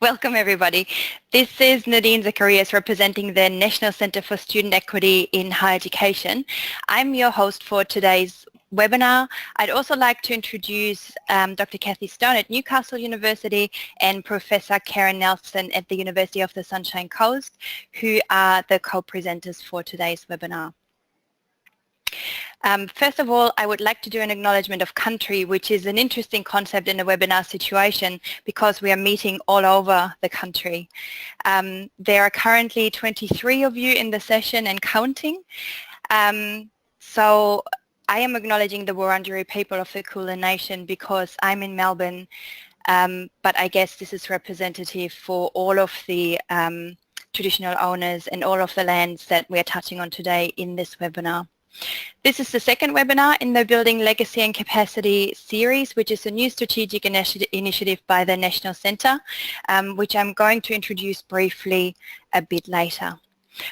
Welcome everybody. This is Nadine Zacharias representing the National Centre for Student Equity in Higher Education. I'm your host for today's webinar. I'd also like to introduce Dr. Kathy Stone at Newcastle University and Professor Karen Nelson at the University of the Sunshine Coast, who are the co-presenters for today's webinar. First of all, I would like to do an acknowledgement of country, which is an interesting concept in a webinar situation because we are meeting all over the country. There are currently 23 of you in the session and counting. So I am acknowledging the Wurundjeri people of the Kulin Nation because I'm in Melbourne, but I guess this is representative for all of the traditional owners and all of the lands that we're touching on today in this webinar. This is the second webinar in the Building Legacy and Capacity series, which is a new strategic initiative by the National Centre, which I'm going to introduce briefly a bit later.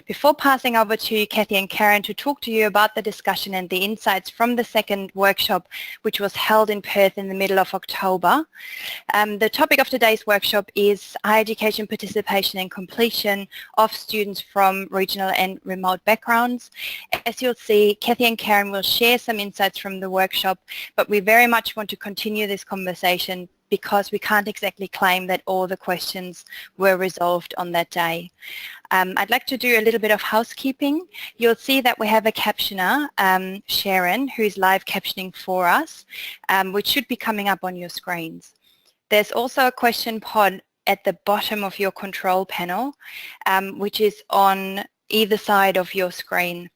Before passing over to Kathy and Karen to talk to you about the discussion and the insights from the second workshop, which was held in Perth in the middle of October, the topic of today's workshop is higher education participation and completion of students from regional and remote backgrounds. As you'll see, Kathy and Karen will share some insights from the workshop, but we very much want to continue this conversation because we can't exactly claim that all the questions were resolved on that day. I'd like to do a little bit of housekeeping. You'll see that we have a captioner, Sharon, who's live captioning for us, which should be coming up on your screens. There's also a question pod at the bottom of your control panel, which is on either side of your screen.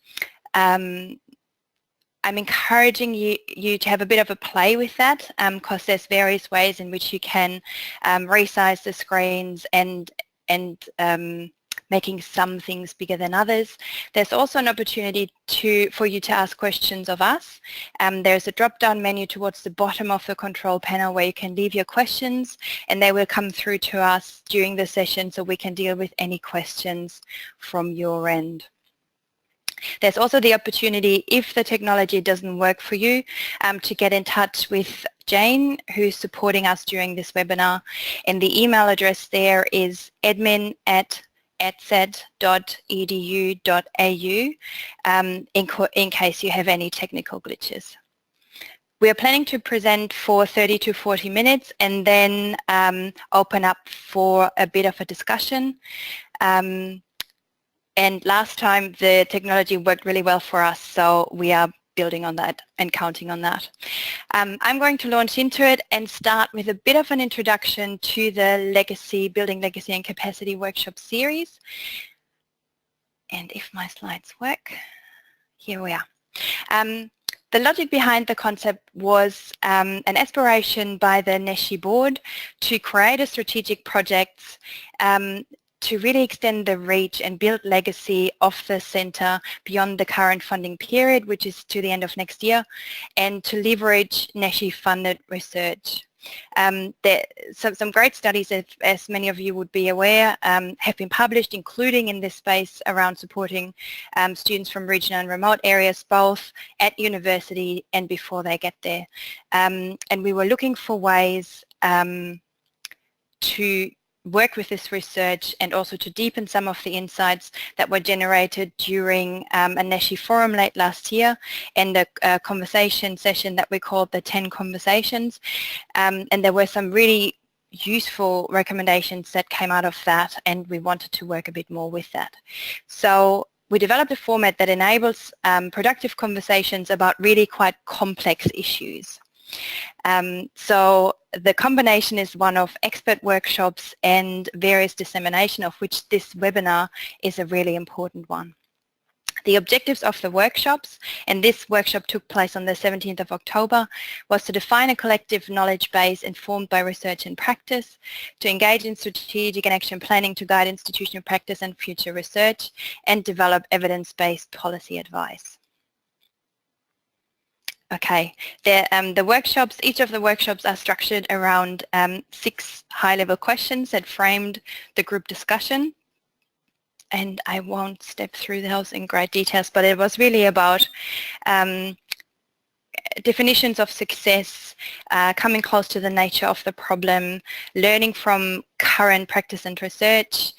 I'm encouraging you to have a bit of a play with that because there's various ways in which you can resize the screens and making some things bigger than others. There's also an opportunity for you to ask questions of us. There's a drop-down menu towards the bottom of the control panel where you can leave your questions and they will come through to us during the session so we can deal with any questions from your end. There's also the opportunity, if the technology doesn't work for you, to get in touch with Jane, who's supporting us during this webinar. And the email address there is admin@atsed.edu.au in case you have any technical glitches. We are planning to present for 30 to 40 minutes and then open up for a bit of a discussion. And last time the technology worked really well for us, so we are building on that and counting on that. I'm going to launch into it and start with a bit of an introduction to the Building Legacy and Capacity Workshop series. And if my slides work, here we are. The logic behind the concept was an aspiration by the NESHI board to create a strategic project to really extend the reach and build legacy of the centre beyond the current funding period, which is to the end of next year, and to leverage NESHI-funded research. Some great studies, as many of you would be aware, have been published, including in this space around supporting students from regional and remote areas, both at university and before they get there. And we were looking for ways to work with this research and also to deepen some of the insights that were generated during a NESHI forum late last year and a conversation session that we called the 10 Conversations. And there were some really useful recommendations that came out of that, and we wanted to work a bit more with that. So we developed a format that enables productive conversations about really quite complex issues. So the combination is one of expert workshops and various dissemination, of which this webinar is a really important one. The objectives of the workshops, and this workshop took place on the 17th of October, was to define a collective knowledge base informed by research and practice, to engage in strategic and action planning to guide institutional practice and future research, and develop evidence-based policy advice. Okay, the workshops, each of the workshops are structured around 6 high-level questions that framed the group discussion. And I won't step through those in great details, but it was really about definitions of success, coming close to the nature of the problem, learning from current practice and research,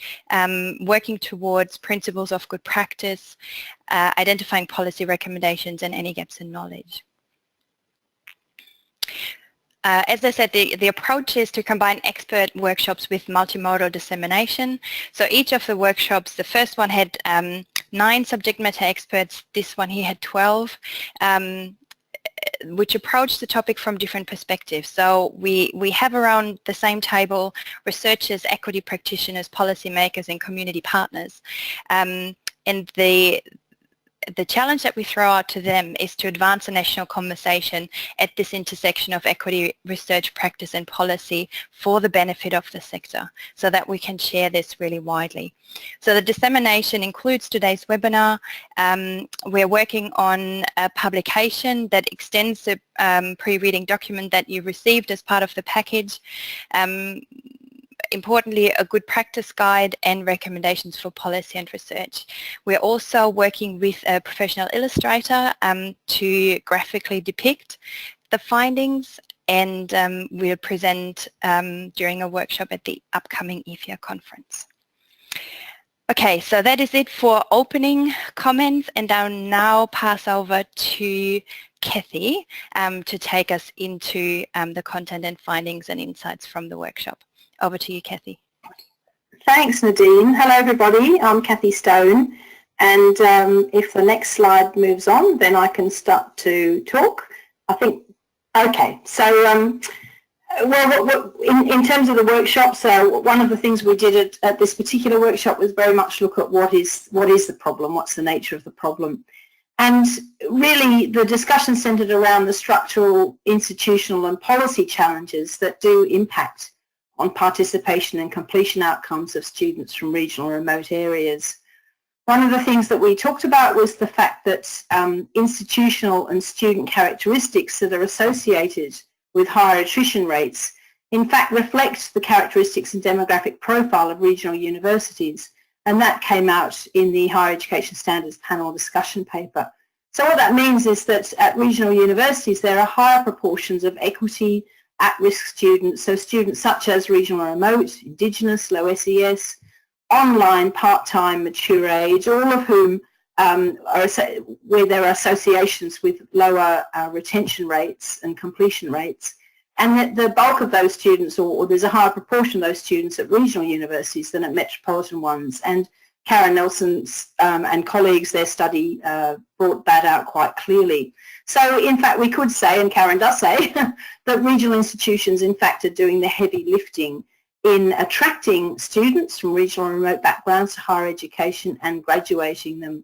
working towards principles of good practice, identifying policy recommendations and any gaps in knowledge. As I said, the approach is to combine expert workshops with multimodal dissemination. So each of the workshops, the first one had 9 subject matter experts, this one he had 12, which approached the topic from different perspectives. So we have around the same table researchers, equity practitioners, policymakers and community partners. And the challenge that we throw out to them is to advance a national conversation at this intersection of equity research, practice and policy for the benefit of the sector, so that we can share this really widely. So the dissemination includes today's webinar. We're working on a publication that extends the pre-reading document that you received as part of the package. Importantly, a good practice guide and recommendations for policy and research. We're also working with a professional illustrator to graphically depict the findings, and we'll present during a workshop at the upcoming EFIA conference. Okay, so that is it for opening comments, and I'll now pass over to Kathy to take us into the content and findings and insights from the workshop. Over to you, Kathy. Thanks, Nadine. Hello, everybody. I'm Kathy Stone, and if the next slide moves on, then I can start to talk. I think, okay, so well, in terms of the workshop, so one of the things we did at this particular workshop was very much look at what is the problem, what's the nature of the problem. And really the discussion centred around the structural, institutional and policy challenges that do impact on participation and completion outcomes of students from regional and remote areas. One of the things that we talked about was the fact that institutional and student characteristics that are associated with higher attrition rates in fact reflect the characteristics and demographic profile of regional universities, and that came out in the Higher Education Standards panel discussion paper. So what that means is that at regional universities there are higher proportions of equity at-risk students, so students such as regional and remote, Indigenous, low SES, online, part-time, mature age, all of whom where there are associations with lower retention rates and completion rates, and that the bulk of those students, or there's a higher proportion of those students at regional universities than at metropolitan ones. And Karen Nelson's and colleagues, their study brought that out quite clearly. So in fact we could say, and Karen does say, that regional institutions in fact are doing the heavy lifting in attracting students from regional and remote backgrounds to higher education and graduating them.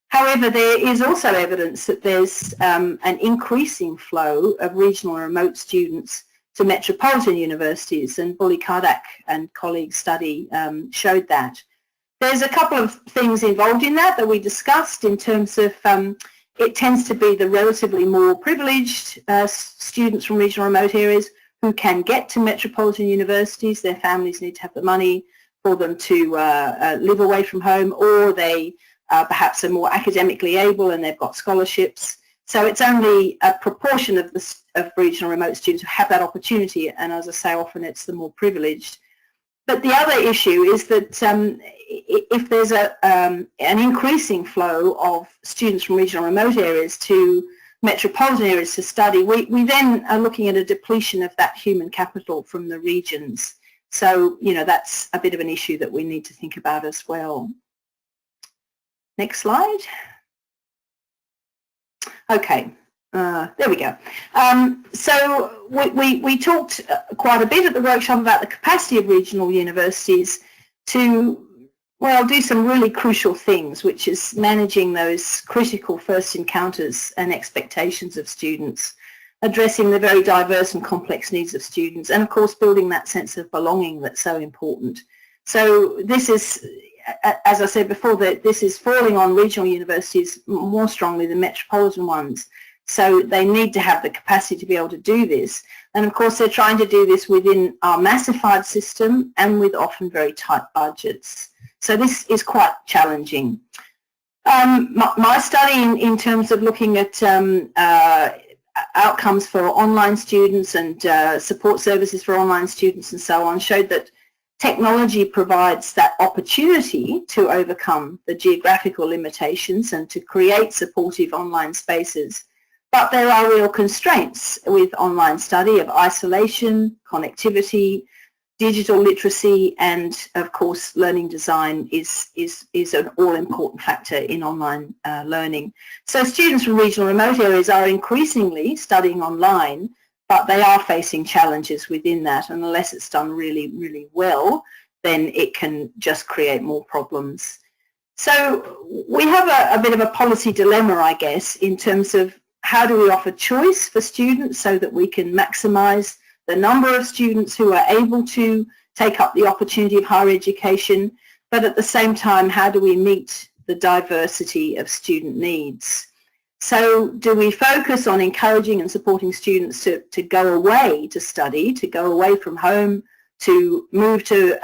However, there is also evidence that there's an increasing flow of regional and remote students to metropolitan universities, and Bully Kardak and colleagues' study showed that. There's a couple of things involved in that we discussed in terms of it tends to be the relatively more privileged students from regional remote areas who can get to metropolitan universities. Their families need to have the money for them to live away from home, or they perhaps are more academically able and they've got scholarships. So it's only a proportion of regional remote students who have that opportunity, and as I say, often it's the more privileged. But the other issue is that if there's an increasing flow of students from regional remote areas to metropolitan areas to study, we then are looking at a depletion of that human capital from the regions. So, you know, that's a bit of an issue that we need to think about as well. Next slide. Okay. There we go. So we talked quite a bit at the workshop about the capacity of regional universities to, well, do some really crucial things, which is managing those critical first encounters and expectations of students, addressing the very diverse and complex needs of students, and of course building that sense of belonging that's so important. So this is, as I said before, that this is falling on regional universities more strongly than metropolitan ones. So they need to have the capacity to be able to do this. And of course, they're trying to do this within our massified system and with often very tight budgets. So this is quite challenging. My study in terms of looking at outcomes for online students and support services for online students and so on showed that technology provides that opportunity to overcome the geographical limitations and to create supportive online spaces. But there are real constraints with online study of isolation, connectivity, digital literacy, and of course learning design is an all-important factor in online learning. So students from regional remote areas are increasingly studying online, but they are facing challenges within that, and unless it's done really, really well, then it can just create more problems. So we have a bit of a policy dilemma, I guess, in terms of how do we offer choice for students so that we can maximise the number of students who are able to take up the opportunity of higher education, but at the same time, how do we meet the diversity of student needs? So do we focus on encouraging and supporting students to go away to study, to go away from home, to move to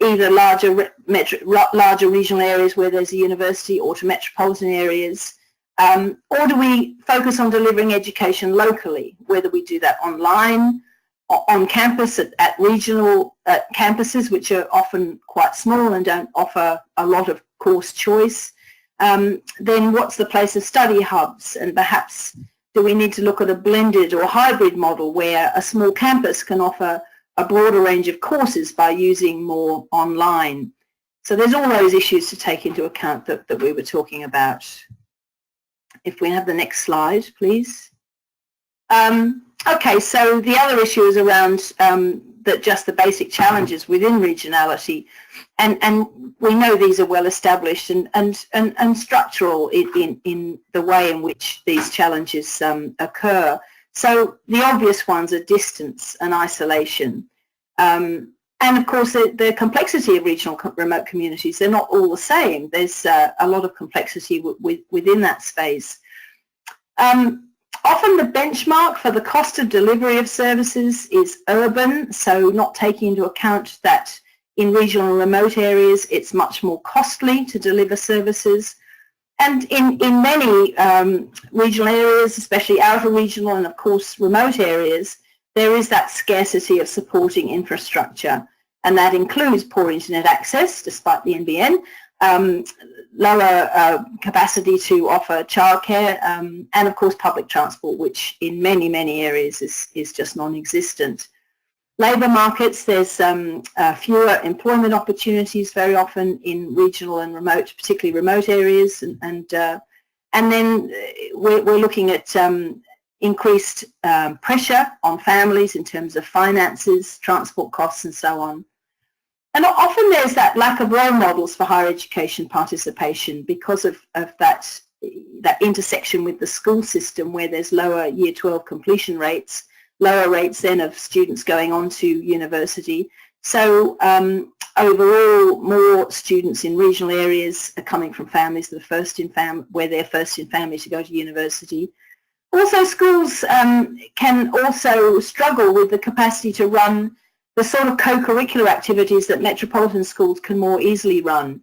either larger regional areas where there's a university or to metropolitan areas? Or do we focus on delivering education locally, whether we do that online, on campus at regional campuses, which are often quite small and don't offer a lot of course choice? Then what's the place of study hubs, and perhaps do we need to look at a blended or hybrid model where a small campus can offer a broader range of courses by using more online? So there's all those issues to take into account that we were talking about. If we have the next slide, please. Okay, so the other issue is around just the basic challenges within regionality, and we know these are well established and structural in the way in which these challenges occur. So the obvious ones are distance and isolation, and of course the complexity of regional remote communities. They're not all the same. There's a lot of complexity within that space. Often the benchmark for the cost of delivery of services is urban, so not taking into account that in regional and remote areas it's much more costly to deliver services. And in many regional areas, especially outer regional and of course remote areas, there is that scarcity of supporting infrastructure, and that includes poor internet access despite the NBN, lower capacity to offer childcare, and of course public transport, which in many areas is just non-existent. Labour markets, there's fewer employment opportunities very often in regional and remote, particularly remote areas, and then we're looking at increased pressure on families in terms of finances, transport costs and so on. And often there's that lack of role models for higher education participation because of that intersection with the school system, where there's lower Year 12 completion rates, lower rates then of students going on to university. So overall, more students in regional areas are coming from families that are where they're first in family to go to university. Also, schools can also struggle with the capacity to run the sort of co-curricular activities that metropolitan schools can more easily run.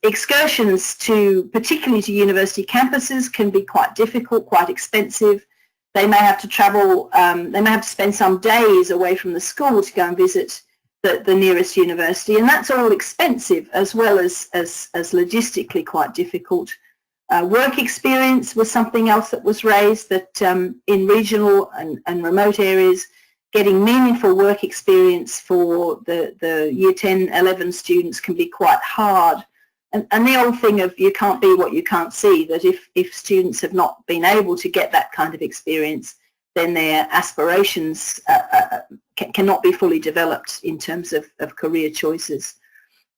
Excursions particularly to university campuses can be quite difficult, quite expensive. They may have to travel, they may have to spend some days away from the school to go and visit the nearest university, and that's all expensive as well as logistically quite difficult. Work experience was something else that was raised, that in regional and remote areas, getting meaningful work experience for the Year 10, 11 students can be quite hard. And the old thing of you can't be what you can't see, that if students have not been able to get that kind of experience, then their aspirations cannot be fully developed in terms of career choices.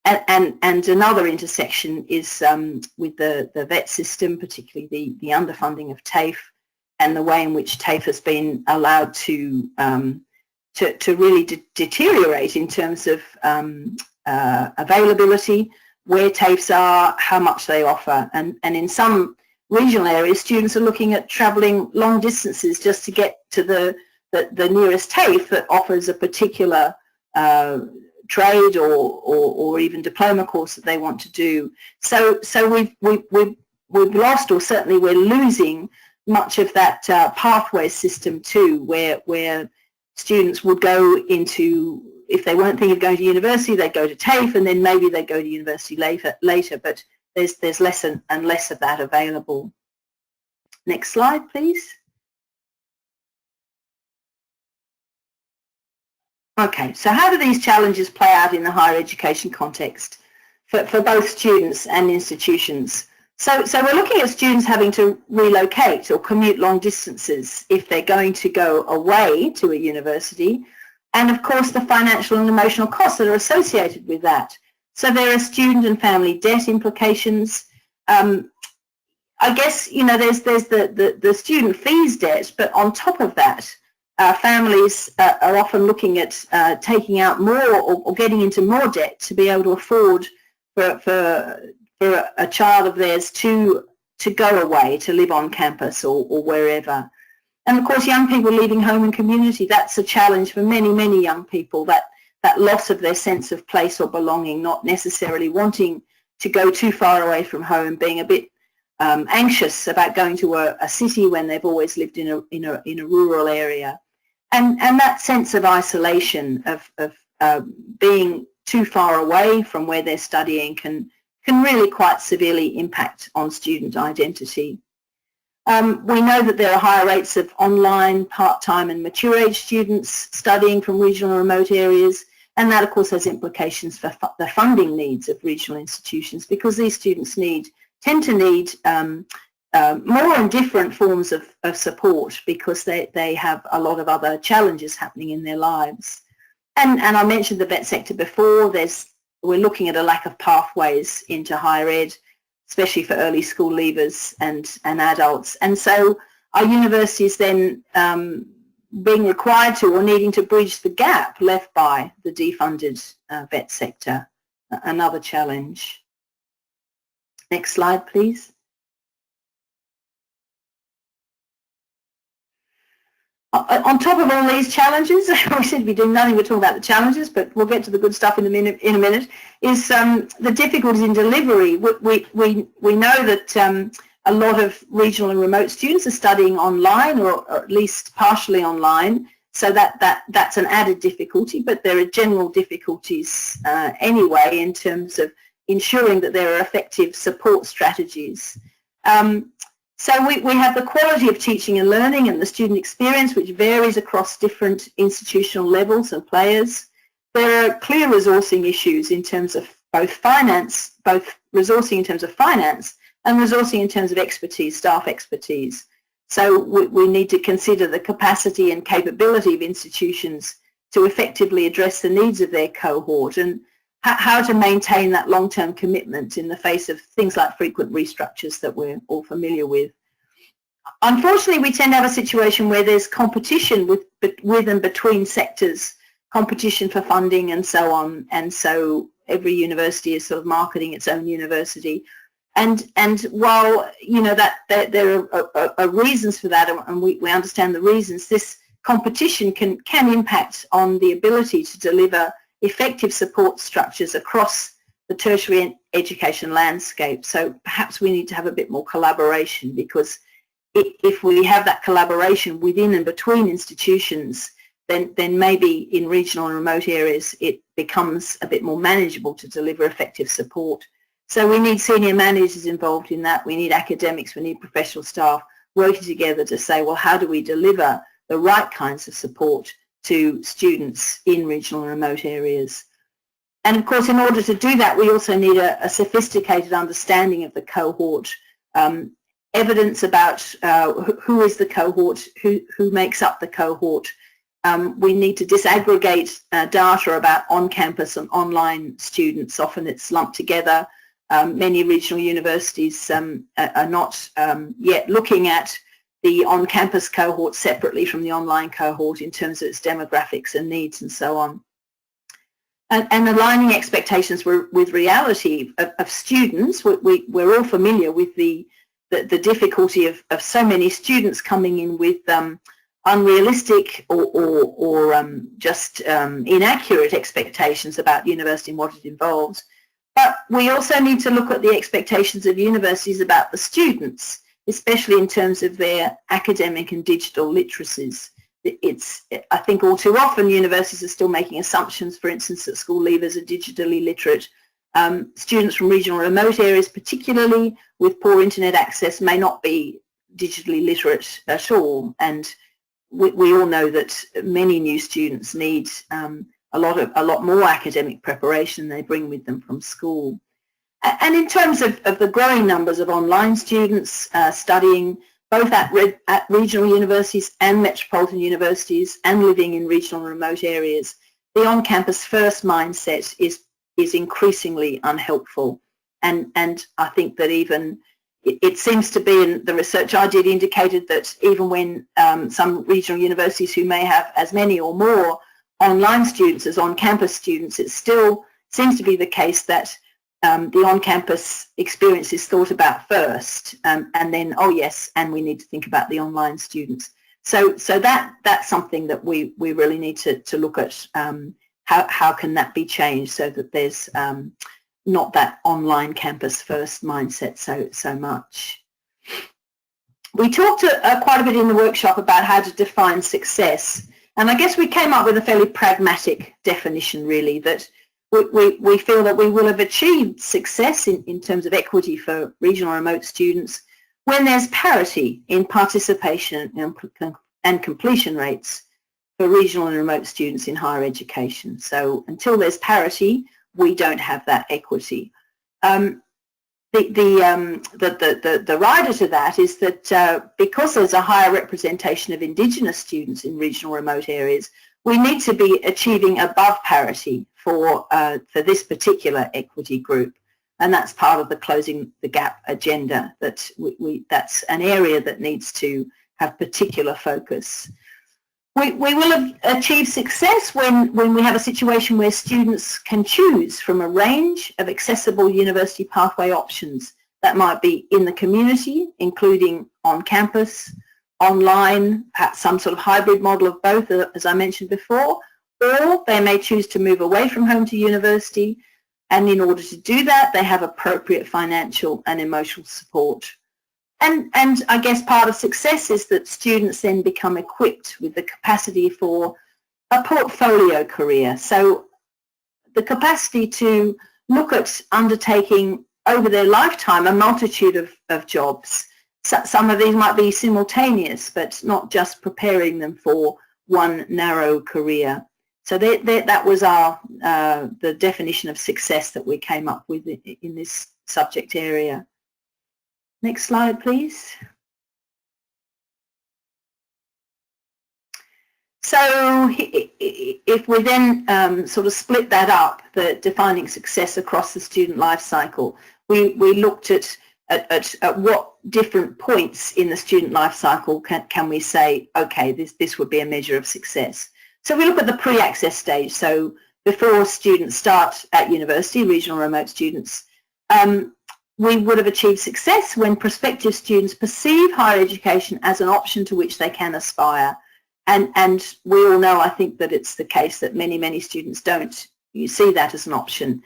And another intersection is with the VET system, particularly the underfunding of TAFE, and the way in which TAFE has been allowed to really deteriorate in terms of availability, where TAFEs are, how much they offer. And in some regional areas, students are looking at travelling long distances just to get to the nearest TAFE that offers a particular trade or even diploma course that they want to do. So we've lost, or certainly we're losing, much of that pathway system too, where students would go into, if they weren't thinking of going to university, they'd go to TAFE, and then maybe they'd go to university later, but there's less and less of that available. Next slide, please. Okay, so how do these challenges play out in the higher education context for both students and institutions? So we're looking at students having to relocate or commute long distances if they're going to go away to a university, and of course the financial and emotional costs that are associated with that. So there are student and family debt implications. I guess, you know, there's the student fees debt, but on top of that, families are often looking at taking out more or getting into more debt to be able to afford for a child of theirs to go away, to live on campus or wherever. And of course, young people leaving home and community, that's a challenge for many, many young people, that loss of their sense of place or belonging, not necessarily wanting to go too far away from home, being a bit anxious about going to a city when they've always lived in a rural area. And that sense of isolation, of being too far away from where they're studying can really quite severely impact on student identity. We know that there are higher rates of online, part-time and mature age students studying from regional and remote areas, and that of course has implications for the funding needs of regional institutions, because these students tend to need more and different forms of support, because they have a lot of other challenges happening in their lives. And I mentioned the vet sector before. We're looking at a lack of pathways into higher ed, especially for early school leavers and adults. And so are universities then being required to or needing to bridge the gap left by the defunded vet sector? Another challenge. Next slide, please. On top of all these challenges, we said we're doing nothing, we're talking about the challenges, but we'll get to the good stuff in a minute, is the difficulties in delivery. We know that a lot of regional and remote students are studying online, or at least partially online, so that's an added difficulty, but there are general difficulties anyway in terms of ensuring that there are effective support strategies. So we have the quality of teaching and learning and the student experience, which varies across different institutional levels and players. There are clear resourcing issues in terms of both resourcing in terms of finance and resourcing in terms of expertise, staff expertise. So we need to consider the capacity and capability of institutions to effectively address the needs of their cohort, and how to maintain that long-term commitment in the face of things like frequent restructures that we're all familiar with. Unfortunately, we tend to have a situation where there's competition with and between sectors, competition for funding and so on, and so every university is sort of marketing its own university. And while, you know, that there are reasons for that, and we understand the reasons, this competition can impact on the ability to deliver effective support structures across the tertiary education landscape. So perhaps we need to have a bit more collaboration, because if we have that collaboration within and between institutions, then maybe in regional and remote areas it becomes a bit more manageable to deliver effective support. So we need senior managers involved in that. We need academics, we need professional staff working together to say, well, how do we deliver the right kinds of support to students in regional and remote areas? And of course, in order to do that, we also need a sophisticated understanding of the cohort, evidence about who is the cohort, who makes up the cohort. We need to disaggregate data about on-campus and online students. Often it's lumped together. Many regional universities are not yet looking at the on-campus cohort separately from the online cohort in terms of its demographics and needs and so on. And aligning expectations with reality of students. We're all familiar with the difficulty of so many students coming in with unrealistic or just inaccurate expectations about university and what it involves. But we also need to look at the expectations of universities about the students especially in terms of their academic and digital literacies. I think all too often universities are still making assumptions, for instance, that school leavers are digitally literate. Students from regional remote areas, particularly with poor internet access, may not be digitally literate at all, and we all know that many new students need a lot more academic preparation they bring with them from school. And in terms of the growing numbers of online students studying both at regional universities and metropolitan universities and living in regional and remote areas, the on-campus first mindset is increasingly unhelpful. And I think that even it seems to be, in the research I did indicated that even when some regional universities who may have as many or more online students as on-campus students, it still seems to be the case that the on-campus experience is thought about first, and then, oh yes, and we need to think about the online students. So that's something that we really need to look at. How can that be changed so that there's not that online campus first mindset so much. We talked quite a bit in the workshop about how to define success, and I guess we came up with a fairly pragmatic definition, really, that we feel that we will have achieved success in terms of equity for regional remote students when there's parity in participation and completion rates for regional and remote students in higher education. So until there's parity, we don't have that equity. The rider to that is that because there's a higher representation of Indigenous students in regional remote areas, we need to be achieving above parity for this particular equity group, and that's part of the Closing the Gap agenda. That that's an area that needs to have particular focus. We will have achieved success when we have a situation where students can choose from a range of accessible university pathway options that might be in the community, including on campus, online, perhaps some sort of hybrid model of both, as I mentioned before, or they may choose to move away from home to university, and in order to do that, they have appropriate financial and emotional support. And I guess part of success is that students then become equipped with the capacity for a portfolio career. So the capacity to look at undertaking over their lifetime a multitude of jobs. So some of these might be simultaneous, but not just preparing them for one narrow career. So that was the definition of success that we came up with in this subject area. Next slide, please. So if we then sort of split that up, the defining success across the student life cycle, we looked at what different points in the student life cycle can we say, okay, this would be a measure of success. So we look at the pre-access stage, so before students start at university, regional remote students, we would have achieved success when prospective students perceive higher education as an option to which they can aspire. And we all know, I think, that it's the case that many students don't see that as an option.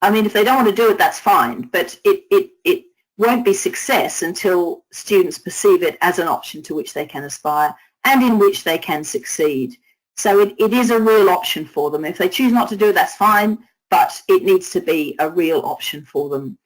I mean, if they don't want to do it, that's fine, but it won't be success until students perceive it as an option to which they can aspire and in which they can succeed. So it is a real option for them. If they choose not to do it, that's fine, but it needs to be a real option for them.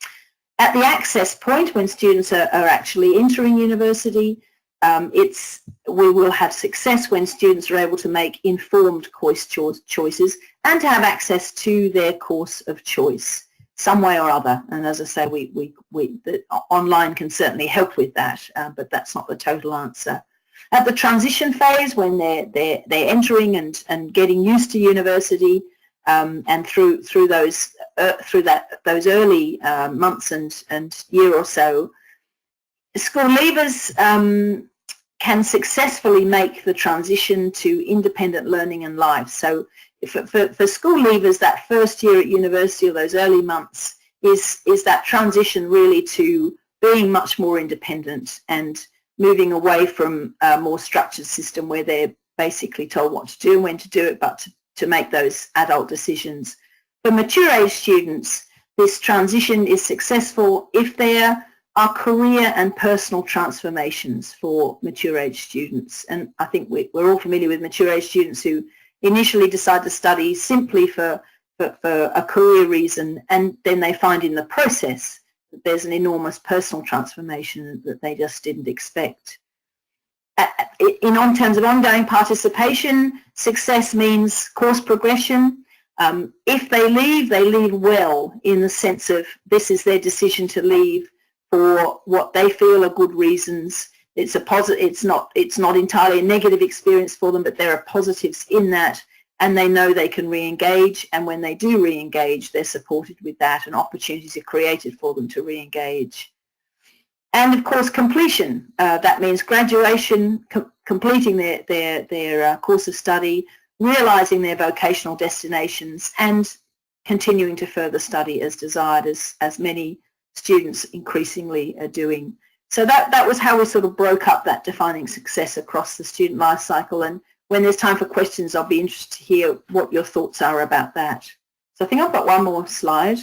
At the access point, when students are actually entering university, we will have success when students are able to make informed course choices and to have access to their course of choice, some way or other. And as I say, the online can certainly help with that, but that's not the total answer. At the transition phase, when they're entering and getting used to university, and through those early months and year or so, school leavers can successfully make the transition to independent learning and life. So for school leavers, that first year at university or those early months is that transition really to being much more independent and moving away from a more structured system where they're basically told what to do and when to do it, but to make those adult decisions. For mature age students, this transition is successful if they're are career and personal transformations for mature age students. And I think we're all familiar with mature age students who initially decide to study simply for a career reason, and then they find in the process that there's an enormous personal transformation that they just didn't expect. In terms of ongoing participation, success means course progression. If they leave well, in the sense of this is their decision to leave for what they feel are good reasons. It's a positive. It's not entirely a negative experience for them, but there are positives in that, and they know they can re-engage. And when they do re-engage, they're supported with that, and opportunities are created for them to re-engage. And of course, completion. That means graduation, completing their course of study, realising their vocational destinations, and continuing to further study as desired, as many students increasingly are doing. So that was how we sort of broke up that defining success across the student life cycle. And when there's time for questions, I'll be interested to hear what your thoughts are about that. So I think I've got one more slide.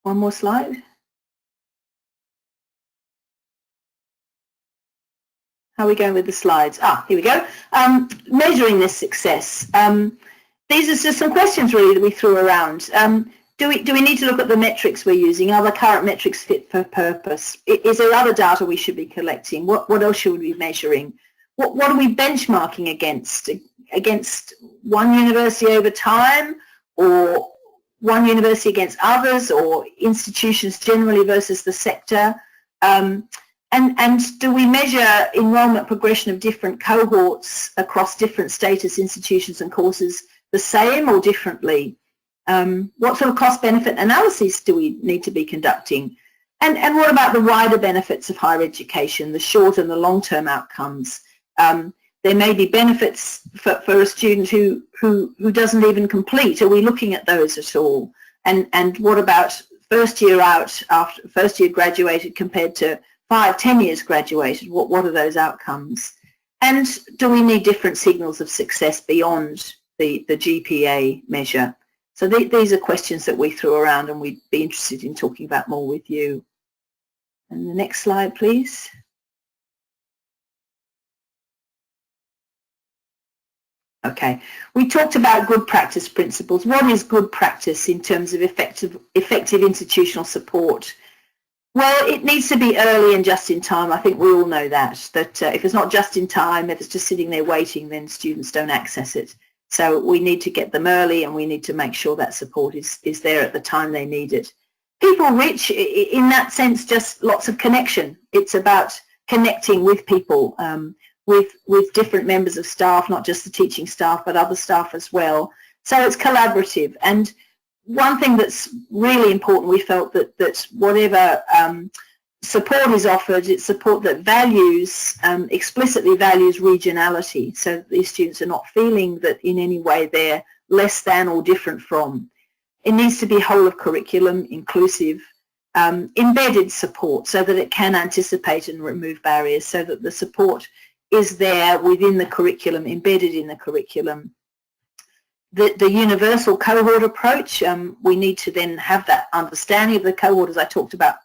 One more slide. How are we going with the slides? Here we go. Measuring this success. These are just some questions really that we threw around. Do we need to look at the metrics we're using? Are the current metrics fit for purpose? Is there other data we should be collecting? What else should we be measuring? What are we benchmarking against? Against one university over time, or one university against others, or institutions generally versus the sector? And do we measure enrolment progression of different cohorts across different status institutions and courses the same or differently? What sort of cost-benefit analyses do we need to be conducting? And what about the wider benefits of higher education, the short and the long-term outcomes? There may be benefits for a student who doesn't even complete. Are we looking at those at all? And what about first year out, after first year graduated compared to 5-10 years graduated? What are those outcomes? And do we need different signals of success beyond the GPA measure? So these are questions that we threw around, and we'd be interested in talking about more with you. And the next slide, please. Okay, we talked about good practice principles. What is good practice in terms of effective institutional support? Well, it needs to be early and just in time. I think we all know that if it's not just in time, if it's just sitting there waiting, then students don't access it. So we need to get them early, and we need to make sure that support is there at the time they need it. People rich, in that sense, just lots of connection. It's about connecting with people, with different members of staff, not just the teaching staff, but other staff as well. So it's collaborative. And one thing that's really important, we felt that whatever support is offered, it's support that values, explicitly values regionality, so that these students are not feeling that in any way they're less than or different from. It needs to be whole of curriculum, inclusive, embedded support, so that it can anticipate and remove barriers, so that the support is there within the curriculum, embedded in the curriculum. The universal cohort approach, we need to then have that understanding of the cohort, as I talked about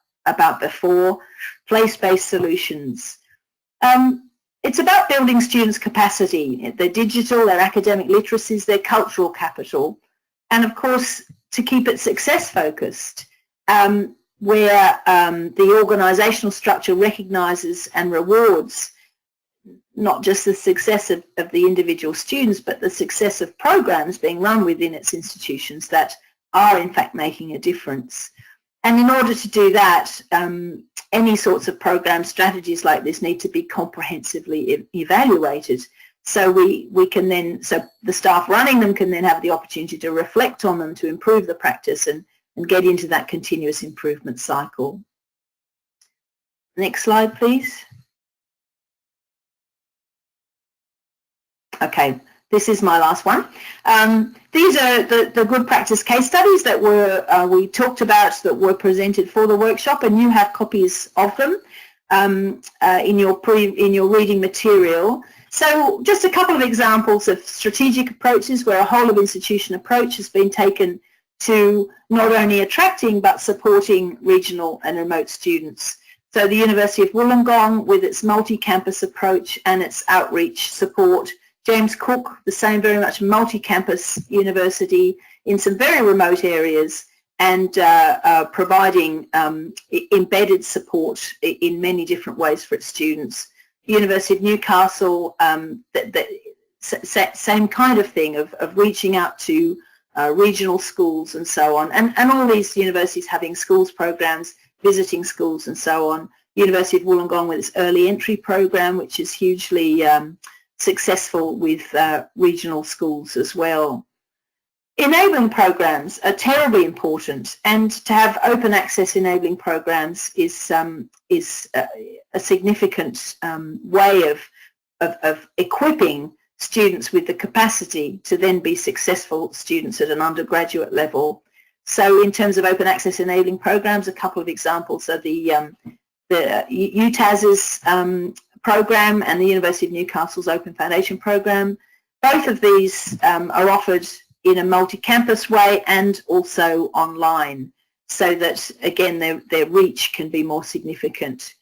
before. Place-based solutions. It's about building students' capacity, their digital, their academic literacies, their cultural capital, and of course to keep it success-focused, where the organisational structure recognises and rewards not just the success of the individual students, but the success of programs being run within its institutions that are in fact making a difference. And in order to do that, any sorts of program strategies like this need to be comprehensively evaluated. So we can then, so the staff running them can then have the opportunity to reflect on them, to improve the practice and get into that continuous improvement cycle. Next slide, please. Okay, this is my last one. These are the good practice case studies that were we talked about, that were presented for the workshop, and you have copies of them in your reading material. So just a couple of examples of strategic approaches where a whole of institution approach has been taken to not only attracting but supporting regional and remote students. So the University of Wollongong, with its multi-campus approach and its outreach support, James Cook, the same, very much multi-campus university in some very remote areas, and providing embedded support in many different ways for its students. The University of Newcastle, same kind of thing of reaching out to regional schools and so on, and all these universities having schools programs, visiting schools and so on. University of Wollongong with its early entry program, which is hugely successful with regional schools as well. Enabling programs are terribly important, and to have open access enabling programs is a significant way of equipping students with the capacity to then be successful students at an undergraduate level. So in terms of open access enabling programs, a couple of examples are the UTAS's program and the University of Newcastle's Open Foundation program. Both of these are offered in a multi-campus way and also online, so that again their reach can be more significant.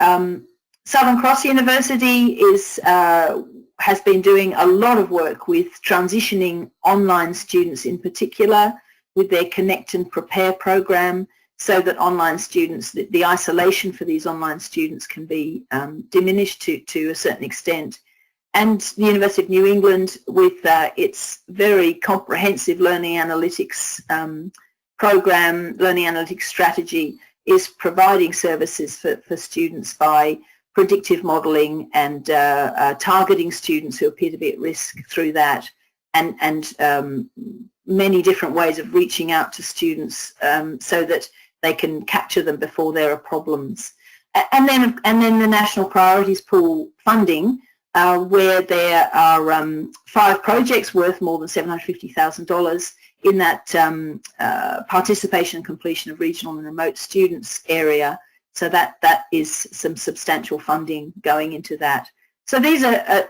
Southern Cross University has been doing a lot of work with transitioning online students, in particular with their Connect and Prepare program, so that online students, the isolation for these online students can be diminished to a certain extent. And the University of New England, with its very comprehensive learning analytics program, learning analytics strategy, is providing services for students by predictive modelling and targeting students who appear to be at risk through that, and many different ways of reaching out to students so that they can capture them before there are problems. And then the National Priorities Pool funding, where there are 5 projects worth more than $750,000 in that participation and completion of regional and remote students area. So that is some substantial funding going into that. So these are,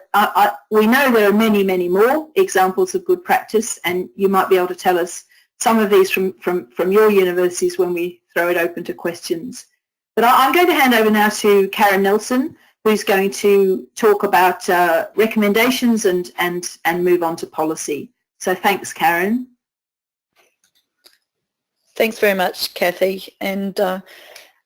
we know there are many, many more examples of good practice, and you might be able to tell us some of these from your universities when we throw it open to questions. But I'm going to hand over now to Karen Nelson, who's going to talk about recommendations and move on to policy. So thanks, Karen. Thanks very much, Kathy, and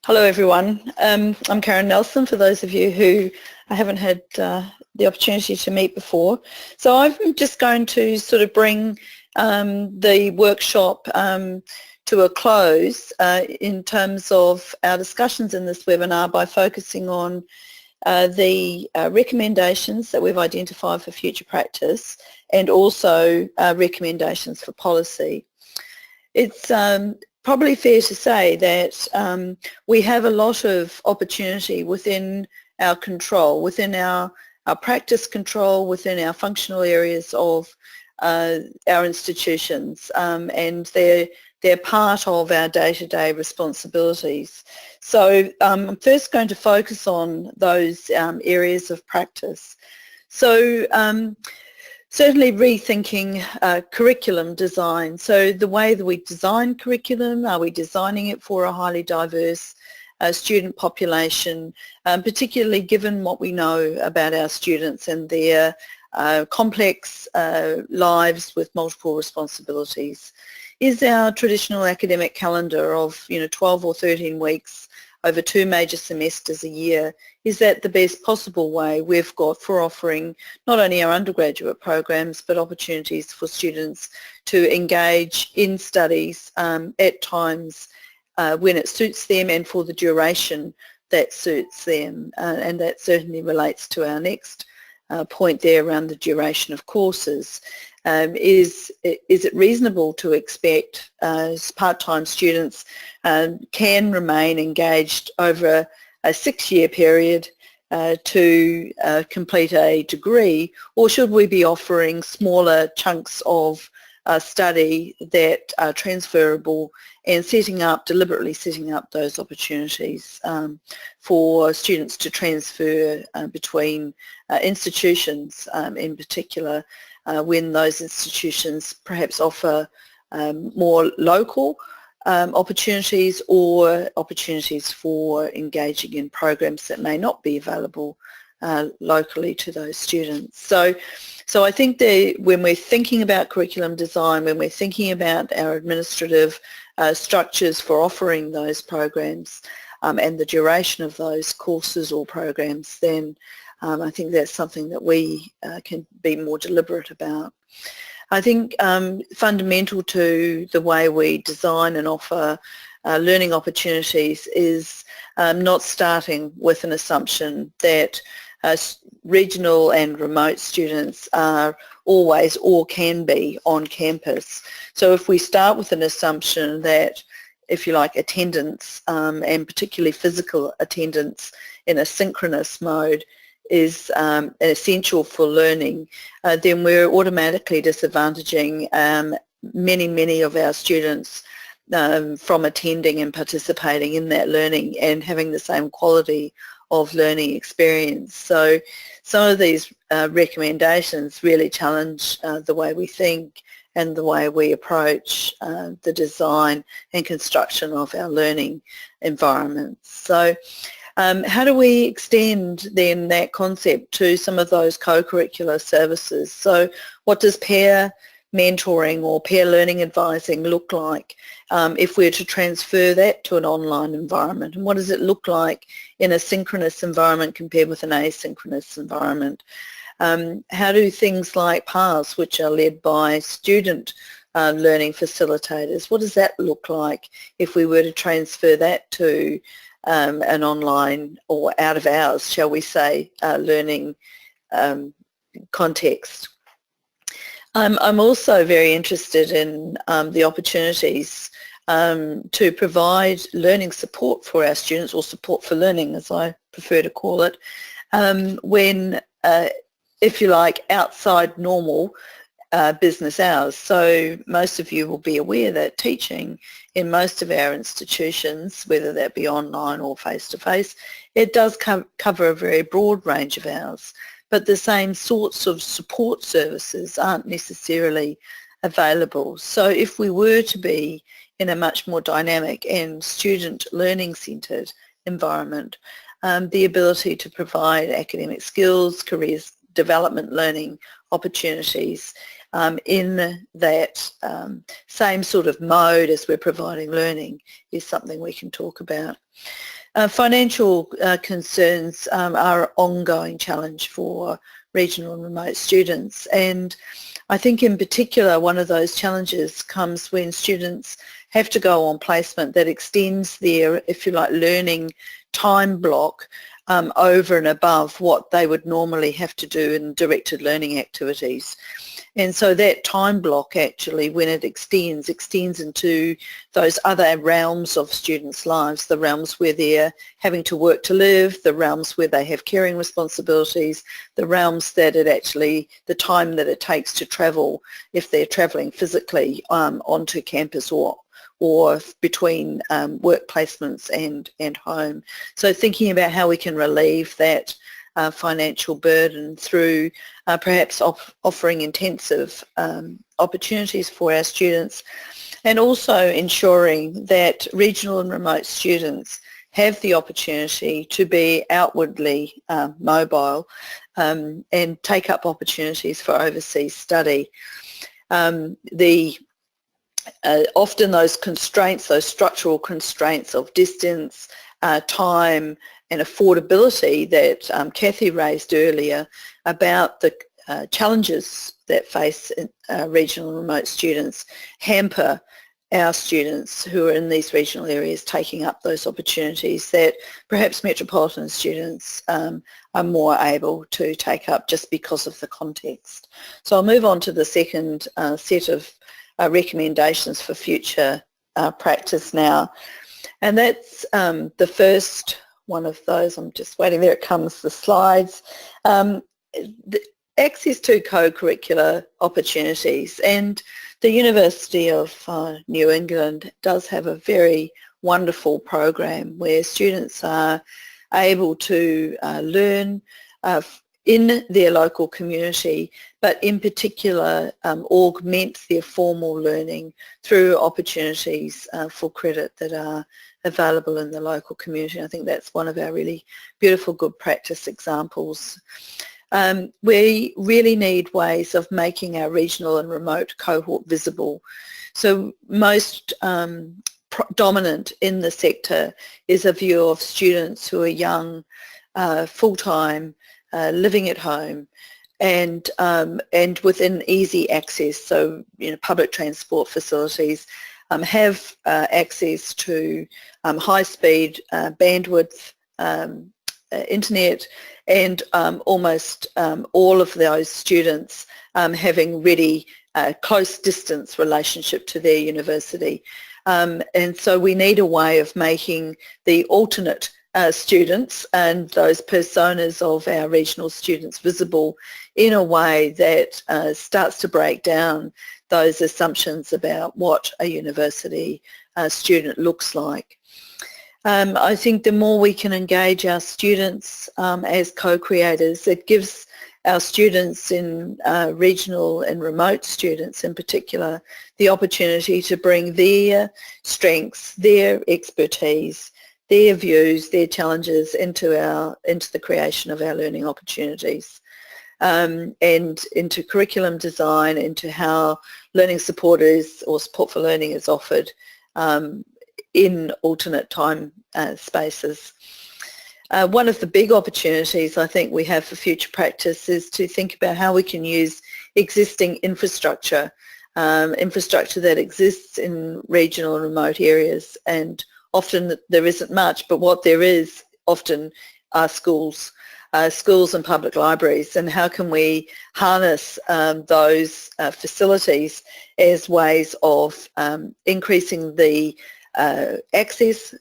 hello everyone. I'm Karen Nelson, for those of you who I haven't had the opportunity to meet before. So I'm just going to sort of bring the workshop to a close in terms of our discussions in this webinar by focusing on the recommendations that we've identified for future practice, and also recommendations for policy. It's probably fair to say that we have a lot of opportunity within our control, within our practice control, within our functional areas of our institutions, and they're part of our day-to-day responsibilities. So I'm first going to focus on those areas of practice. So certainly rethinking curriculum design. So the way that we design curriculum, are we designing it for a highly diverse student population, particularly given what we know about our students and their complex lives with multiple responsibilities? Is our traditional academic calendar of 12 or 13 weeks over 2 major semesters a year, is that the best possible way we've got for offering not only our undergraduate programs but opportunities for students to engage in studies at times when it suits them and for the duration that suits them? And that certainly relates to our next point there around the duration of courses. Is it reasonable to expect part-time students can remain engaged over a 6-year period to complete a degree, or should we be offering smaller chunks of study that are transferable and deliberately setting up those opportunities for students to transfer between institutions in particular, when those institutions perhaps offer more local opportunities, or opportunities for engaging in programs that may not be available locally to those students. So I think that when we're thinking about curriculum design, when we're thinking about our administrative structures for offering those programs and the duration of those courses or programs, then I think that's something that we can be more deliberate about. I think fundamental to the way we design and offer learning opportunities is not starting with an assumption that regional and remote students are always or can be on campus. So if we start with an assumption that, if you like, attendance and particularly physical attendance in a synchronous mode is essential for learning, then we're automatically disadvantaging many of our students from attending and participating in that learning and having the same quality of learning experience. So some of these recommendations really challenge the way we think and the way we approach the design and construction of our learning environments. So how do we extend then that concept to some of those co-curricular services? So what does peer mentoring or peer learning advising look like if we're to transfer that to an online environment? And what does it look like in a synchronous environment compared with an asynchronous environment? How do things like paths, which are led by student learning facilitators, what does that look like if we were to transfer that to an online or out of hours, shall we say, learning context? I'm also very interested in the opportunities to provide learning support for our students, or support for learning as I prefer to call it, when, if you like, outside normal business hours. So most of you will be aware that teaching in most of our institutions, whether that be online or face-to-face, it does cover a very broad range of hours. But the same sorts of support services aren't necessarily available. So if we were to be in a much more dynamic and student learning centred environment, the ability to provide academic skills, careers development learning opportunities in that same sort of mode as we're providing learning is something we can talk about. Financial concerns are an ongoing challenge for regional and remote students, and I think in particular one of those challenges comes when students have to go on placement that extends their, if you like, learning time block over and above what they would normally have to do in directed learning activities. And so that time block actually, when it extends into those other realms of students' lives, the realms where they're having to work to live, the realms where they have caring responsibilities, the realms that it actually, the time that it takes to travel if they're travelling physically onto campus or between work placements and home. So thinking about how we can relieve that financial burden through perhaps offering intensive opportunities for our students, and also ensuring that regional and remote students have the opportunity to be outwardly mobile and take up opportunities for overseas study. Often those constraints, those structural constraints of distance, time and affordability that Kathy raised earlier about the challenges that face regional and remote students hamper our students who are in these regional areas taking up those opportunities that perhaps metropolitan students are more able to take up just because of the context. So I'll move on to the second set of recommendations for future practice now, and that's the first one of those. I'm just waiting, there it comes, the slides. The access to co-curricular opportunities, and the University of New England does have a very wonderful program where students are able to learn in their local community, but in particular augment their formal learning through opportunities for credit that are available in the local community. I think that's one of our really beautiful good practice examples. We really need ways of making our regional and remote cohort visible. So most dominant in the sector is a view of students who are young, full-time, living at home, and within easy access. So, public transport facilities have access to high-speed bandwidth, internet, and almost all of those students having really close distance relationship to their university. And so we need a way of making the alternate students and those personas of our regional students visible in a way that starts to break down those assumptions about what a university student looks like. I think the more we can engage our students as co-creators, it gives our students in regional and remote students in particular the opportunity to bring their strengths, their expertise, their views, their challenges into the creation of our learning opportunities, and into curriculum design, into how learning support or support for learning is offered in alternate time spaces. One of the big opportunities I think we have for future practice is to think about how we can use existing infrastructure that exists in regional and remote areas, and often there isn't much, but what there is often are schools and public libraries, and how can we harness those facilities as ways of increasing the access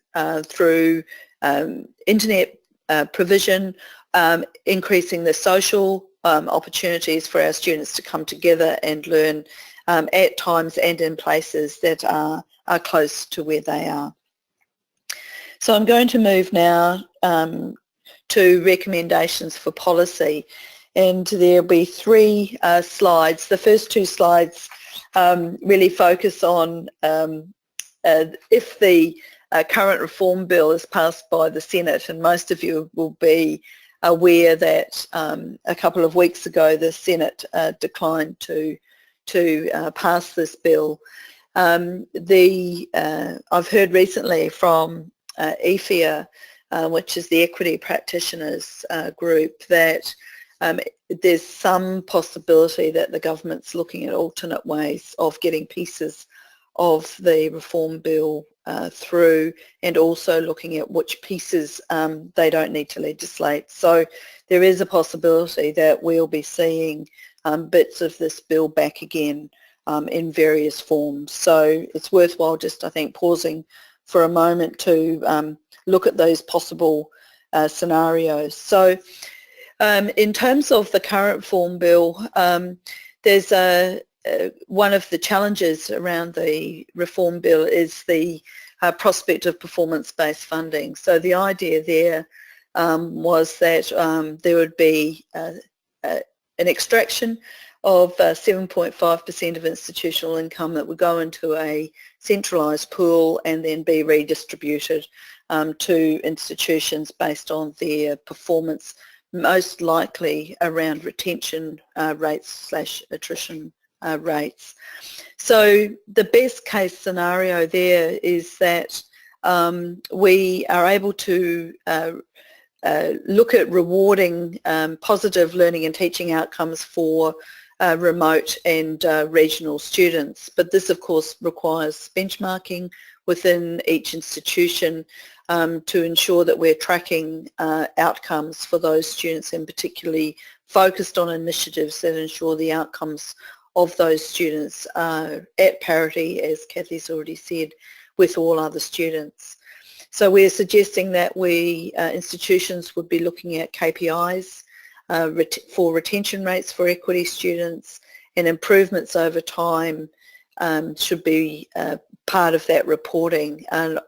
through internet provision, increasing the social opportunities for our students to come together and learn at times and in places that are close to where they are. So I'm going to move now to recommendations for policy, and there'll be three slides. The first two slides really focus on if the current reform bill is passed by the Senate, and most of you will be aware that a couple of weeks ago the Senate declined to pass this bill. I've heard recently from EFIA, which is the Equity Practitioners group, that there's some possibility that the government's looking at alternate ways of getting pieces of the reform bill through, and also looking at which pieces they don't need to legislate. So there is a possibility that we'll be seeing bits of this bill back again in various forms. So it's worthwhile just, I think, pausing for a moment to look at those possible scenarios. So in terms of the current reform bill, there's one of the challenges around the reform bill is the prospect of performance-based funding. So the idea there was that there would be an extraction of 7.5% of institutional income that would go into a centralised pool and then be redistributed to institutions based on their performance, most likely around retention rates / attrition rates. So the best case scenario there is that we are able to look at rewarding positive learning and teaching outcomes for remote and regional students. But this, of course, requires benchmarking within each institution to ensure that we're tracking outcomes for those students, and particularly focused on initiatives that ensure the outcomes of those students are at parity, as Kathy's already said, with all other students. So we're suggesting that institutions would be looking at KPIs for retention rates for equity students, and improvements over time should be part of that reporting. And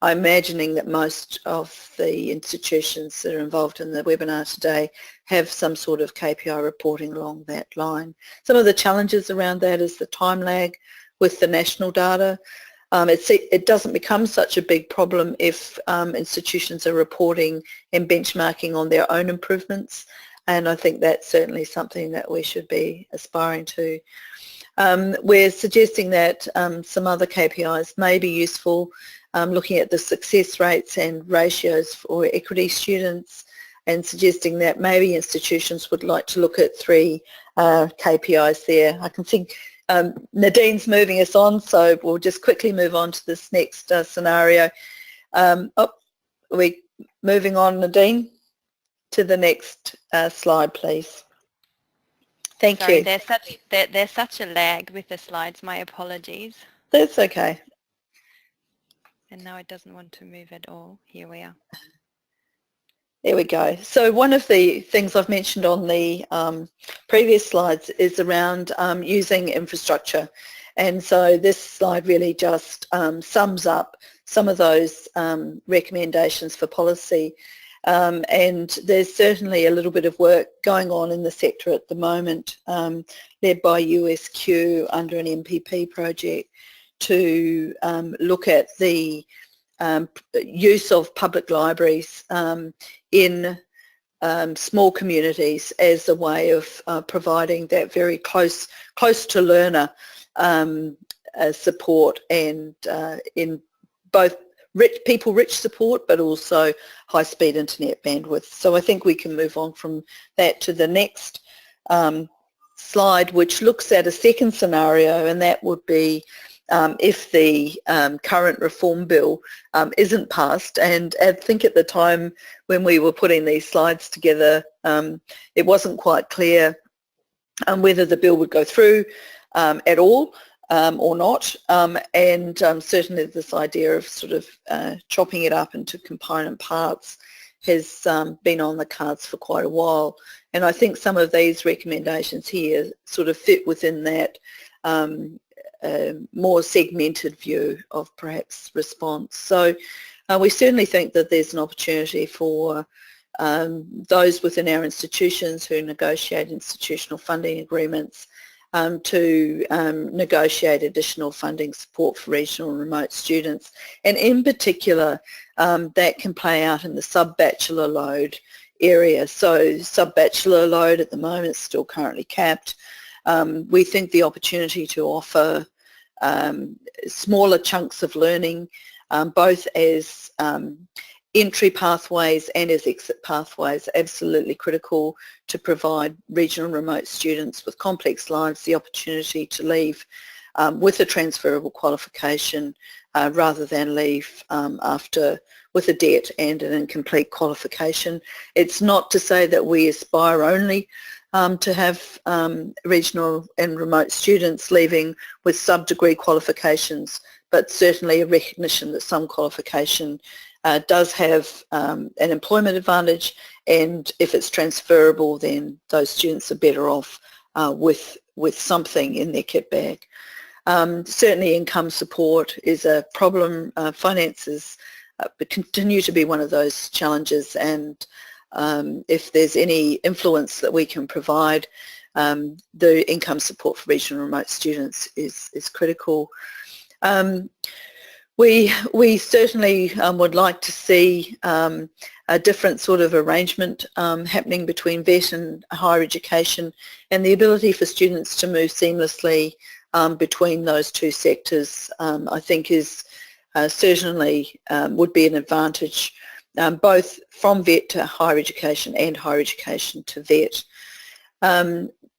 I'm imagining that most of the institutions that are involved in the webinar today have some sort of KPI reporting along that line. Some of the challenges around that is the time lag with the national data. It doesn't become such a big problem if institutions are reporting and benchmarking on their own improvements, and I think that's certainly something that we should be aspiring to. We're suggesting that some other KPIs may be useful, looking at the success rates and ratios for equity students, and suggesting that maybe institutions would like to look at 3 KPIs there. I can think Nadine's moving us on, so we'll just quickly move on to this next scenario. Are we moving on, Nadine, to the next slide, please? Thank you. There's such a lag with the slides. My apologies. That's okay. And now it doesn't want to move at all. Here we are. There we go. So one of the things I've mentioned on the previous slides is around using infrastructure. And so this slide really just sums up some of those recommendations for policy. And there's certainly a little bit of work going on in the sector at the moment, led by USQ under an MPP project to look at the use of public libraries in small communities as a way of providing that very close to learner support, and in both rich support, but also high-speed internet bandwidth. So I think we can move on from that to the next slide, which looks at a second scenario, and that would be if the current reform bill isn't passed. And I think at the time when we were putting these slides together, it wasn't quite clear whether the bill would go through at all or not. And certainly this idea of sort of chopping it up into component parts has been on the cards for quite a while. And I think some of these recommendations here sort of fit within that more segmented view of perhaps response. So we certainly think that there's an opportunity for those within our institutions who negotiate institutional funding agreements to negotiate additional funding support for regional and remote students. And in particular, that can play out in the sub-bachelor load area. So sub-bachelor load at the moment is still currently capped. We think the opportunity to offer smaller chunks of learning, both as entry pathways and as exit pathways, absolutely critical to provide regional and remote students with complex lives the opportunity to leave with a transferable qualification rather than leave after with a debt and an incomplete qualification. It's not to say that we aspire only to have regional and remote students leaving with sub-degree qualifications, but certainly a recognition that some qualification does have an employment advantage, and if it's transferable, then those students are better off with something in their kit bag. Certainly income support is a problem. Finances continue to be one of those challenges, and if there's any influence that we can provide, the income support for regional and remote students is critical. We certainly would like to see a different sort of arrangement happening between VET and higher education, and the ability for students to move seamlessly between those two sectors, I think is certainly would be an advantage, both from VET to higher education and higher education to VET.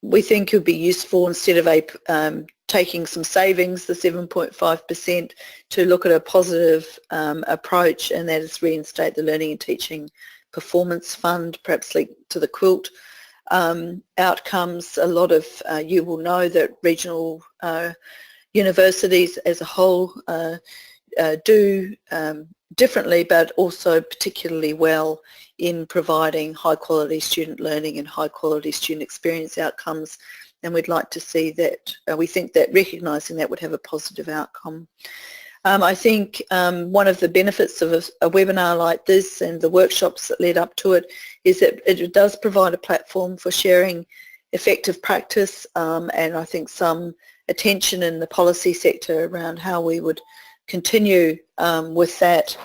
We think it would be useful, instead of taking some savings, the 7.5%, to look at a positive approach, and that is reinstate the Learning and Teaching Performance Fund, perhaps linked to the QUILT outcomes. A lot of you will know that regional universities as a whole do differently, but also particularly well in providing high quality student learning and high quality student experience outcomes, and we'd like to see that. We think that recognising that would have a positive outcome. I think one of the benefits of a webinar like this and the workshops that led up to it is that it does provide a platform for sharing effective practice, and I think some attention in the policy sector around how we would continue with that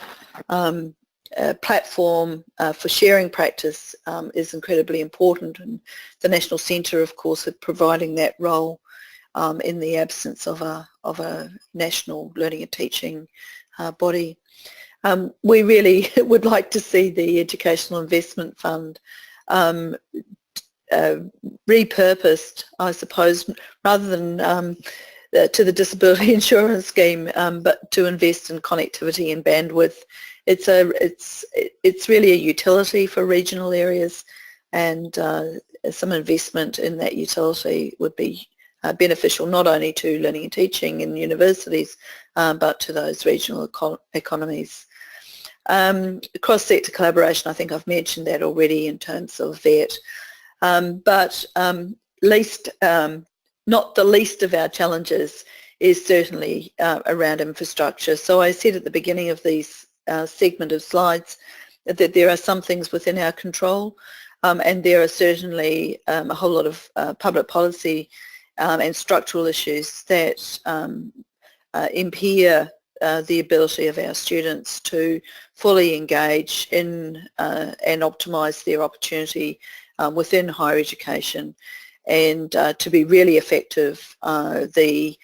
platform for sharing practice is incredibly important, and the National Centre, of course, are providing that role in the absence of a national learning and teaching body. We really would like to see the Educational Investment Fund repurposed, I suppose, rather than to the disability insurance scheme, but to invest in connectivity and bandwidth. It's really a utility for regional areas, and some investment in that utility would be beneficial not only to learning and teaching in universities, but to those regional economies. Cross-sector collaboration, I think I've mentioned that already in terms of VET, but not the least of our challenges is certainly around infrastructure. So I said at the beginning of these segment of slides that there are some things within our control, and there are certainly a whole lot of public policy and structural issues that impair the ability of our students to fully engage in and optimise their opportunity within higher education, and to be really effective. The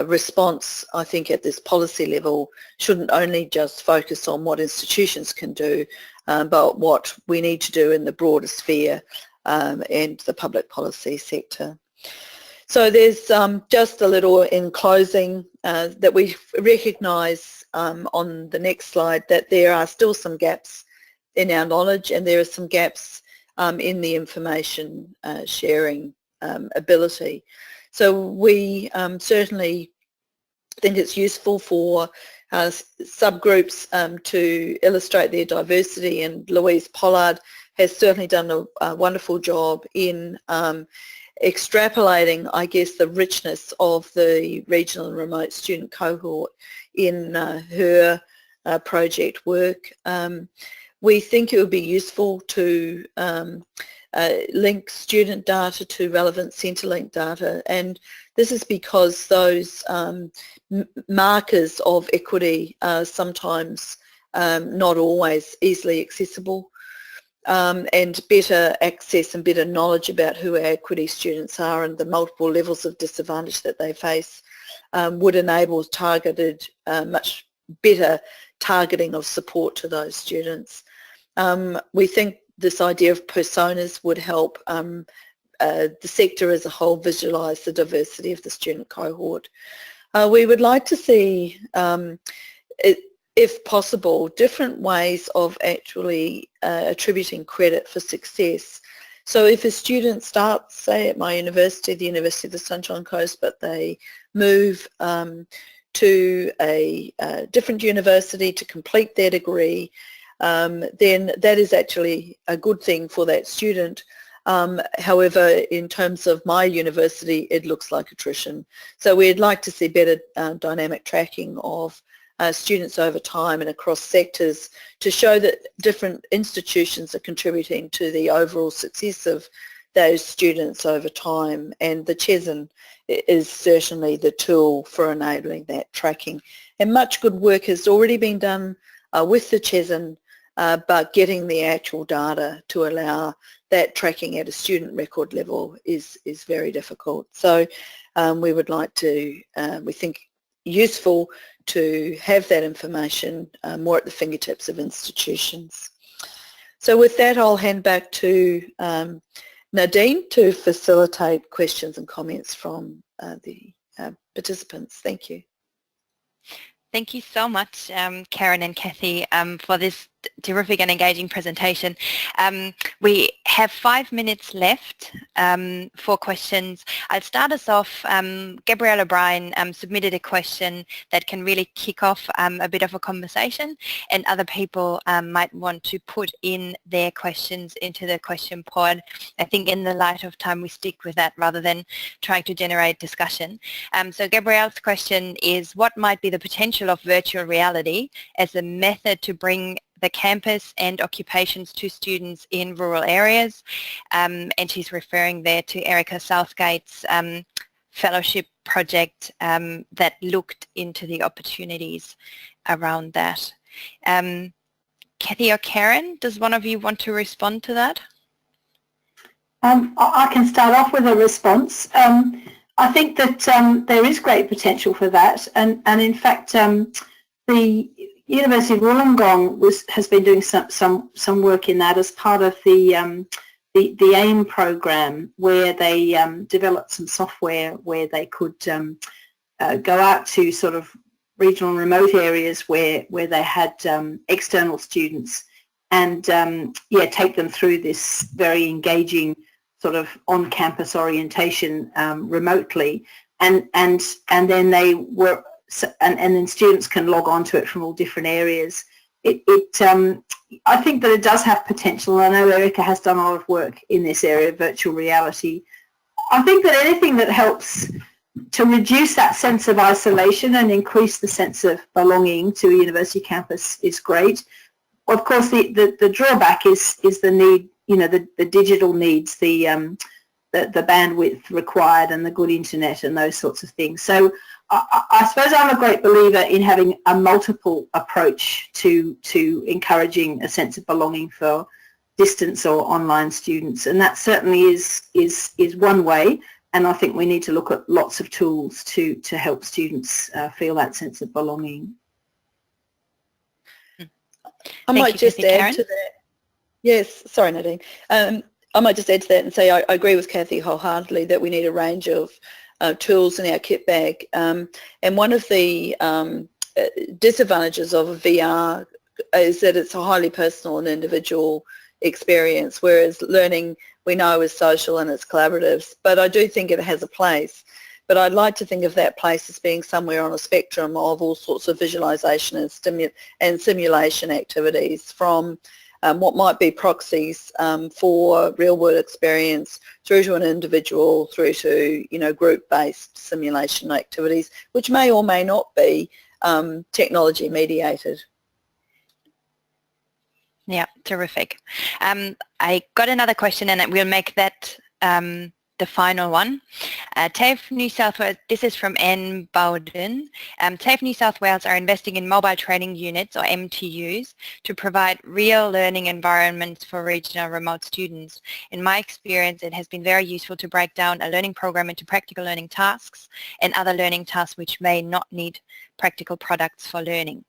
response, I think, at this policy level shouldn't only just focus on what institutions can do, but what we need to do in the broader sphere and the public policy sector. So there's just a little in closing that we recognise on the next slide that there are still some gaps in our knowledge, and there are some gaps in the information sharing ability. So we certainly think it's useful for subgroups to illustrate their diversity, and Louise Pollard has certainly done a wonderful job in extrapolating, I guess, the richness of the regional and remote student cohort in her project work. We think it would be useful to link student data to relevant Centrelink data, and this is because those markers of equity are sometimes not always easily accessible, and better access and better knowledge about who our equity students are and the multiple levels of disadvantage that they face would enable targeted, much better targeting of support to those students. We think this idea of personas would help the sector as a whole visualise the diversity of the student cohort. We would like to see, if possible, different ways of actually attributing credit for success. So if a student starts, say, at my university, the University of the Sunshine Coast, but they move to a different university to complete their degree, then that is actually a good thing for that student. However, in terms of my university, it looks like attrition. So we'd like to see better dynamic tracking of students over time and across sectors to show that different institutions are contributing to the overall success of those students over time, and the CHESN is certainly the tool for enabling that tracking. And much good work has already been done with the CHESN, but getting the actual data to allow that tracking at a student record level is very difficult. So we would like to, we think, useful to have that information more at the fingertips of institutions. So with that, I'll hand back to Nadine to facilitate questions and comments from the participants. Thank you. Thank you so much, Karen and Kathy, for this terrific and engaging presentation. We have 5 minutes left for questions. I'll start us off. Gabrielle O'Brien submitted a question that can really kick off a bit of a conversation, and other people might want to put in their questions into the question pod. I think in the light of time we stick with that rather than trying to generate discussion. So Gabrielle's question is, what might be the potential of virtual reality as a method to bring the campus and occupations to students in rural areas? And she's referring there to Erica Southgate's fellowship project that looked into the opportunities around that. Kathy or Karen, does one of you want to respond to that? I can start off with a response. I think that there is great potential for that, and in fact the University of Wollongong has been doing some work in that as part of the AIM program, where they developed some software where they could go out to sort of regional and remote areas where they had external students and take them through this very engaging sort of on-campus orientation remotely, and then they were and then students can log on to it from all different areas. I think that it does have potential. I know Erica has done a lot of work in this area of virtual reality. I think that anything that helps to reduce that sense of isolation and increase the sense of belonging to a university campus is great. Of course, the drawback is the need, the digital needs, the bandwidth required and the good internet and those sorts of things. So I suppose I'm a great believer in having a multiple approach to encouraging a sense of belonging for distance or online students, and that certainly is one way. And I think we need to look at lots of tools to help students feel that sense of belonging. I might just add to that. Yes, sorry, Nadine. I might just add to that and say I agree with Kathy wholeheartedly that we need a range of tools in our kit bag. And one of the disadvantages of a VR is that it's a highly personal and individual experience, whereas learning we know is social and it's collaborative. But I do think it has a place. But I'd like to think of that place as being somewhere on a spectrum of all sorts of visualization and simulation activities, from what might be proxies for real-world experience through to an individual, through to group-based simulation activities, which may or may not be technology-mediated. Yeah, terrific. I got another question, and we'll make that the final one. TAFE New South Wales, this is from Anne Bowden. TAFE New South Wales are investing in mobile training units, or MTUs, to provide real learning environments for regional remote students. In my experience, it has been very useful to break down a learning program into practical learning tasks and other learning tasks which may not need practical products for learning.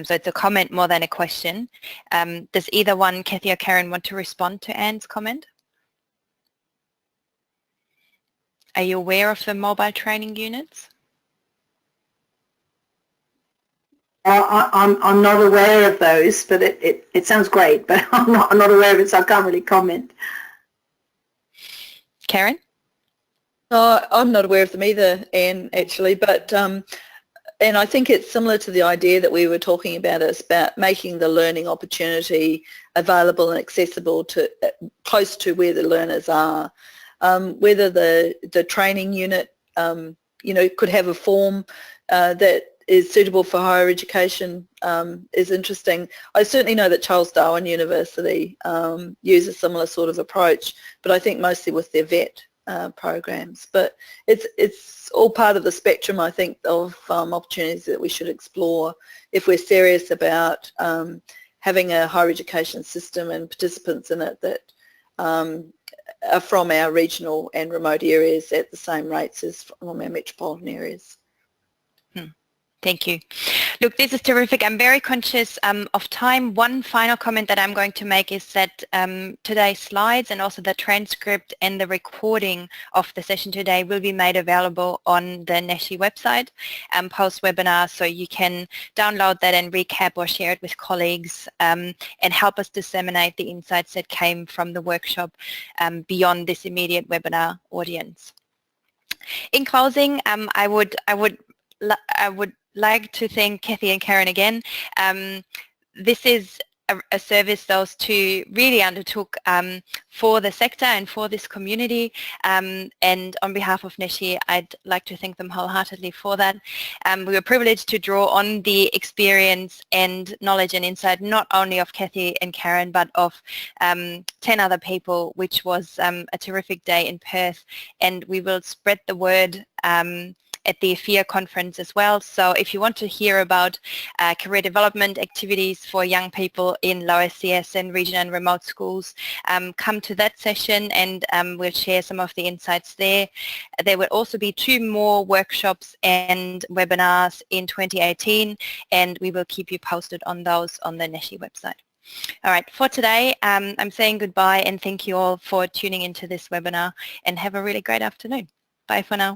So it's a comment more than a question. Does either one, Kathy or Karen, want to respond to Anne's comment? Are you aware of the mobile training units? I'm not aware of those, but it sounds great, but I'm not aware of it, so I can't really comment. Karen? I'm not aware of them either, Anne, actually, but and I think it's similar to the idea that we were talking about. It's about making the learning opportunity available and accessible to close to where the learners are. Whether the training unit, could have a form that is suitable for higher education is interesting. I certainly know that Charles Darwin University uses a similar sort of approach, but I think mostly with their VET programs. But it's all part of the spectrum, I think, of opportunities that we should explore if we're serious about having a higher education system and participants in it that are from our regional and remote areas at the same rates as from our metropolitan areas. Thank you. Look, this is terrific. I'm very conscious of time. One final comment that I'm going to make is that today's slides and also the transcript and the recording of the session today will be made available on the NESHE website post-webinar, so you can download that and recap or share it with colleagues and help us disseminate the insights that came from the workshop beyond this immediate webinar audience. In closing, I would like to thank Kathy and Karen again. This is a service those two really undertook for the sector and for this community, and on behalf of NESHE, I'd like to thank them wholeheartedly for that. We were privileged to draw on the experience and knowledge and insight not only of Kathy and Karen but of 10 other people, which was a terrific day in Perth, and we will spread the word at the AFIA conference as well. So if you want to hear about career development activities for young people in low SES and region and remote schools, come to that session and we'll share some of the insights there. There will also be 2 more workshops and webinars in 2018, and we will keep you posted on those on the NESHE website. All right, for today, I'm saying goodbye and thank you all for tuning into this webinar, and have a really great afternoon. Bye for now.